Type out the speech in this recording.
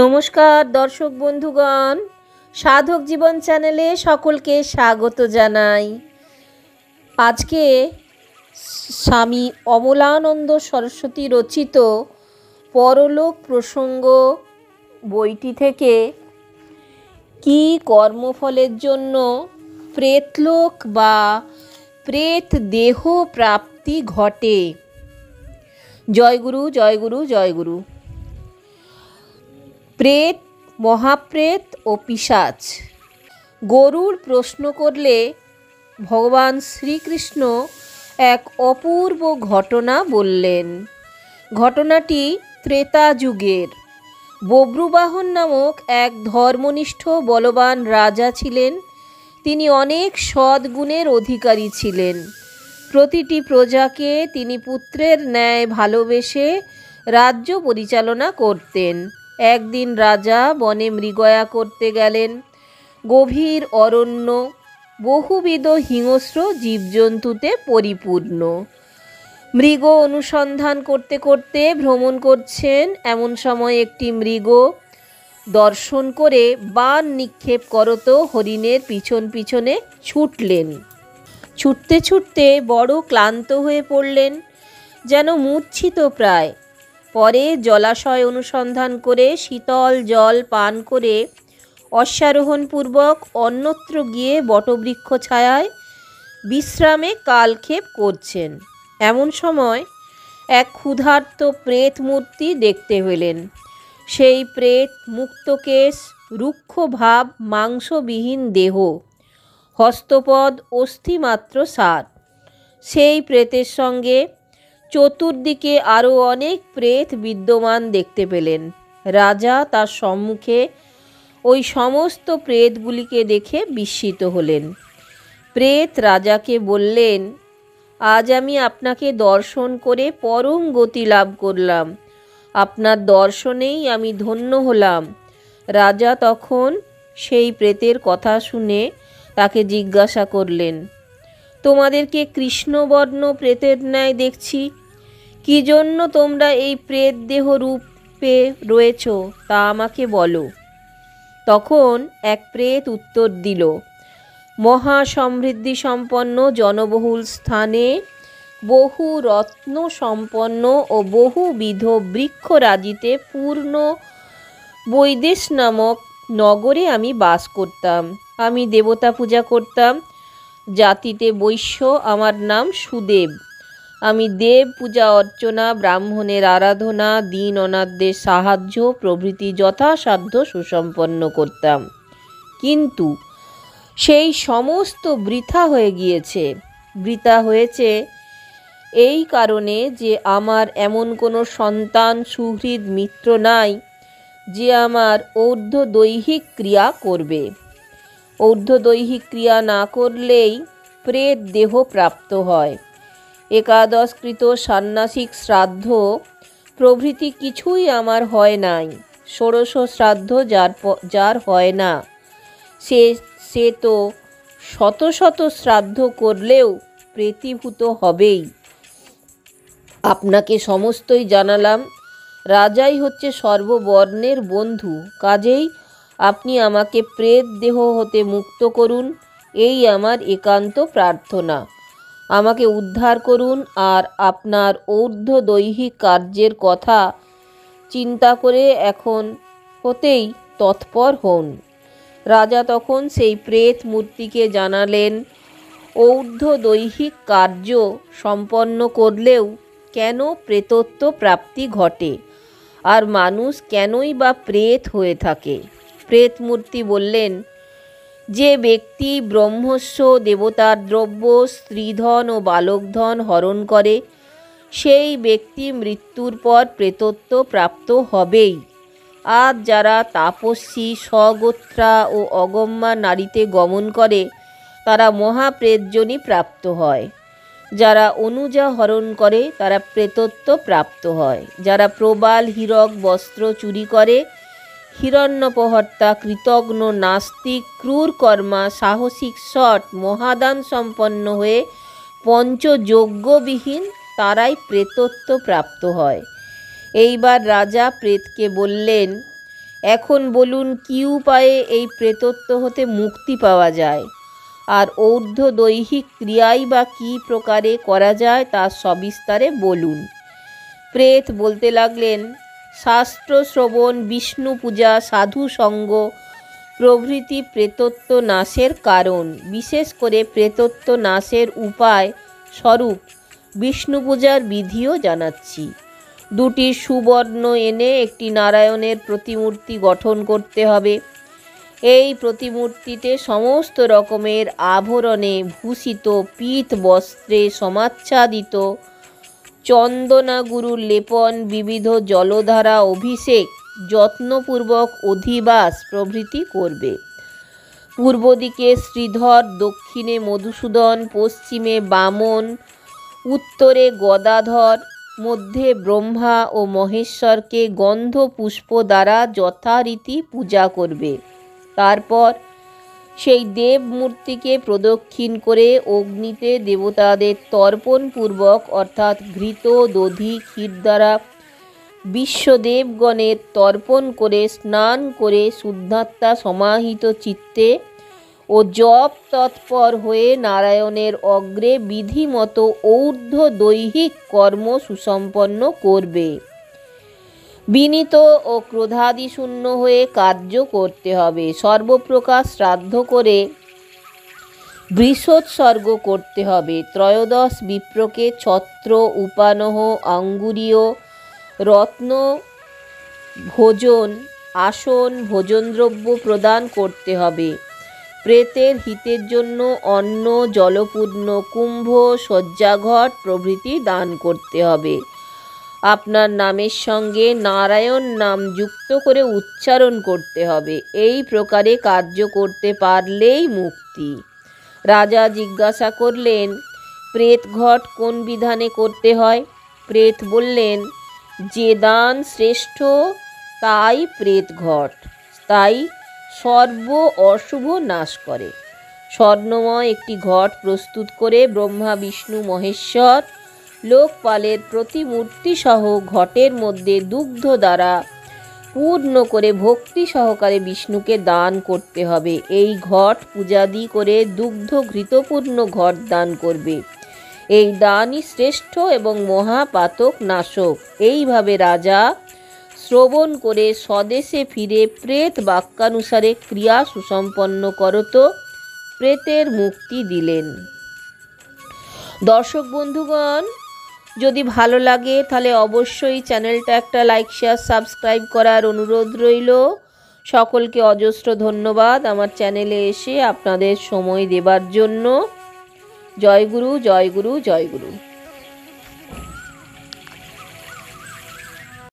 নমস্কার দর্শক বন্ধুগণ, সাধক জীবন চ্যানেলে সকলকে স্বাগত জানাই। আজকে স্বামী অমলানন্দ সরস্বতী রচিত পরলোক প্রসঙ্গ বইটি থেকে কি কর্মফলের জন্য প্রেতলোক বা প্রেত দেহ প্রাপ্তি ঘটে। জয়গুরু জয়গুরু জয়গুরু। প্রেত, মহাপ্রেত ও পিশাচ। গরুর প্রশ্ন করলে ভগবান শ্রীকৃষ্ণ এক অপূর্ব ঘটনা বললেন। ঘটনাটি ত্রেতা যুগের। বব্রুবাহন নামক এক ধর্মনিষ্ঠ বলবান রাজা ছিলেন। তিনি অনেক সদ্গুণের অধিকারী ছিলেন। প্রতিটি প্রজাকে তিনি পুত্রের ন্যায় ভালোবেসে রাজ্য পরিচালনা করতেন। একদিন রাজা বনে মৃগয়া করতে গেলেন। গভীর অরণ্য, বহুবিধ হিংস্র জীবজন্তুতে পরিপূর্ণ। মৃগ অনুসন্ধান করতে করতে ভ্রমণ করছেন। এমন সময় একটি মৃগ দর্শন করে বাণ নিক্ষেপ করত হরিণের পিছন পিছনে ছুটলেন। ছুটতে ছুটতে বড় ক্লান্ত হয়ে পড়লেন, যেন মূর্ছিত প্রায়। পরে জলাশয় অনুসন্ধান করে শীতল জল পান করে অশ্বারোহণপূর্বক অন্যত্র গিয়ে বটবৃক্ষ ছায়ায় বিশ্রামে কালক্ষেপ করছেন। এমন সময় এক ক্ষুধার্ত প্রেত মূর্তি দেখতে পেলেন। সেই প্রেত মুক্তকেশ, রুক্ষ ভাব, মাংসবিহীন দেহ, হস্তপদ অস্থিমাত্র সার। সেই প্রেতের সঙ্গে চতুর্দিকে আরও অনেক প্রেত বিদ্যমান দেখতে পেলেন। রাজা তার সম্মুখে ওই সমস্ত প্রেতগুলিকে দেখে বিস্মিত হলেন। প্রেত রাজাকে বললেন, আজ আমি আপনাকে দর্শন করে পরম গতি লাভ করলাম। আপনার দর্শনেই আমি ধন্য হলাম। রাজা তখন সেই প্রেতের কথা শুনে তাকে জিজ্ঞাসা করলেন, তোমাদেরকে কৃষ্ণবর্ণ প্রেতের ন্যায় দেখছি, কি জন্য তোমরা এই প্রেত দেহ রূপে রয়েছ তা আমাকে বলো। তখন এক প্রেত উত্তর দিল, মহা সমৃদ্ধি সম্পন্ন জনবহুল স্থানে বহু রত্ন সম্পন্ন ও বহুবিধ বৃক্ষরাজিতে পূর্ণ বৈদেশ নামক নগরে আমি বাস করতাম। আমি দেবতা পূজা করতাম। জাতিতে বৈশ্য, আমার নাম সুদেব। আমি দেব পূজা অর্চনা, ব্রাহ্মণের আরাধনা, দীন অনাথদের সাহায্য প্রভৃতি যথাসাধ্য সুসম্পন্ন করতাম। কিন্তু সেই সমস্ত বৃথা হয়ে গিয়েছে। বৃথা হয়েছে এই কারণে যে আমার এমন কোনো সন্তান সুহৃদ মিত্র নাই যে আমার ঊর্ধ্বদৈহিক ক্রিয়া করবে। ঊর্ধ্বদৈহিক ক্রিয়া না করলেই প্রেত দেহ প্রাপ্ত হয়। একাদশকৃত সন্ন্যাসিক শ্রাদ্ধ প্রভৃতি কিছুই আমার হয় নাই। ষোড়শ শ্রাদ্ধ যার হয় না, সে তো শত শত শ্রাদ্ধ করলেও প্রেতীভূত হবেই। আপনাকে সমস্তই জানালাম। রাজাই হচ্ছে সর্ববর্ণের বন্ধু, কাজেই আপনি আমাকে প্রেত দেহ হতে মুক্ত করুন, এই আমার একান্ত প্রার্থনা। আমাকে উদ্ধার করুন আর আপনার ঊর্ধ্বদৈহিক কার্যের কথা চিন্তা করে এখন হতেই তৎপর হন। রাজা তখন সেই প্রেত মূর্তিকে জানালেন, ঊর্ধ্বদৈহিক কার্য সম্পন্ন করলেও কেন প্রেতত্ব প্রাপ্তি ঘটে, আর মানুষ কেনই বা প্রেত হয়ে থাকে। প্রেত মূর্তি বললেন, যে ব্যক্তি ব্রহ্মস্য দেবতার দ্রব্য, স্ত্রীধন ও বালকধন হরণ করে, সেই ব্যক্তি মৃত্যুর পর প্রেতত্ব প্রাপ্ত হবেই। আর যারা তাপস্বী, স্বগোত্রা ও অগম্যা নারীতে গমন করে, তারা মহাপ্রেতজনই প্রাপ্ত হয়। যারা অনুজা হরণ করে, তারা প্রেতত্ব প্রাপ্ত হয়। যারা প্রবাল হীরক বস্ত্র চুরি করে, হিরণ্যপহর্তা, কৃতঘ্ন, নাস্তিক, ক্রূরকর্মা, সাহসিক, সৎ, মহাদান সম্পন্ন হয়ে পঞ্চযজ্ঞবিহীন, তারাই প্রেতত্ব প্রাপ্ত হয়। এইবার রাজা প্রেতকে বললেন, এখন বলুন কী উপায়ে এই প্রেতত্ব হতে মুক্তি পাওয়া যায়, আর ঊর্ধ্বদৈহিক ক্রিয়াই বা কী প্রকারে করা যায় তা সবিস্তারে বলুন। প্রেত বলতে লাগলেন, শাস্ত্র শ্রবণ, বিষ্ণু পূজা, সাধু সঙ্গ প্রভৃতি প্রেতত্ব নাশের কারণ। বিশেষ করে প্রেতত্ব নাশের উপায় স্বরূপ বিষ্ণু পূজার বিধিও জানাচ্ছি। দুটি সুবর্ণ এনে একটি নারায়ণের প্রতিমূর্তি গঠন করতে হবে। এই প্রতিমূর্তিতে সমস্ত রকমের আভরণে ভূষিত, পীত বস্ত্রে সমাচ্ছাদিত, চন্দনাগুরুর লেপন, বিবিধ জলধারা অভিষেক, যত্নপূর্বক অধিবাস প্রভৃতি করবে। পূর্ব দিকে শ্রীধর, দক্ষিণে মধুসূদন, পশ্চিমে বামন, উত্তরে গদাধর, মধ্যে ব্রহ্মা ও মহেশ্বরকে গন্ধ পুষ্প দ্বারা যথারীতি পূজা করবে। তারপর সেই দেব মূর্তিকে প্রদক্ষিণ করে অগ্নিতে দেবতাদের তর্পণপূর্বক অর্থাৎ ঘৃত, দধি, ক্ষীর দ্বারা বিশ্বদেবগণের তর্পণ করে স্নান করে শুদ্ধাত্মা সমাহিত চিত্তে ও জপ তৎপর হয়ে নারায়ণের অগ্রে বিধিমতো ঊর্ধ্বদৈহিক কর্ম সুসম্পন্ন করবে। বিনীত ও ক্রোধাদিশূন্য হয়ে কার্য করতে হবে। সর্বপ্রকার শ্রাদ্ধ করে বৃষোৎসর্গ করতে হবে। ত্রয়োদশ বিপ্রকে ছত্র, উপানহ, আঙ্গুরীয়, রত্ন, ভোজন, আসন, ভোজনদ্রব্য প্রদান করতে হবে। প্রেতের হিতের জন্য অন্ন, জলপূর্ণ কুম্ভ, শয্যাঘট প্রভৃতি দান করতে হবে। আপনার নামের সঙ্গে নারায়ণ নাম যুক্ত করে উচ্চারণ করতে হবে। এই প্রকারে কার্য করতে পারলেই মুক্তি। রাজা জিজ্ঞাসা করলেন, প্রেতঘট কোন বিধানে করতে হয়? প্রেত বললেন, যে দান শ্রেষ্ঠ তাই প্রেতঘট, তাই সর্ব অশুভ নাশ করে। স্বর্ণময় একটি ঘট প্রস্তুত করে ব্রহ্মা, বিষ্ণু, মহেশ্বর, লোকপালের প্রতিমূর্তি সহ ঘটের মধ্যে দুগ্ধ দ্বারা পূর্ণ করে ভক্তি সহকারে বিষ্ণুকে দান করতে হবে। এই ঘট পূজাদি করে দুগ্ধ ঘৃতপূর্ণ ঘট দান করবে। এই দানই শ্রেষ্ঠ এবং মহাপাতক নাশক। এইভাবে রাজা শ্রবণ করে স্বদেশে ফিরে প্রেত বাক্যানুসারে ক্রিয়া সুসম্পন্ন করত প্রেতের মুক্তি দিলেন। দর্শক বন্ধুগণ, যদি ভালো লাগে তাহলে অবশ্যই চ্যানেলটা একটা লাইক, শেয়ার, সাবস্ক্রাইব করার অনুরোধ রইল। সকলকে অজস্র ধন্যবাদ আমার চ্যানেলে এসে আপনাদের সময় দেবার জন্য। জয় গুরু, জয় গুরু, জয় গুরু।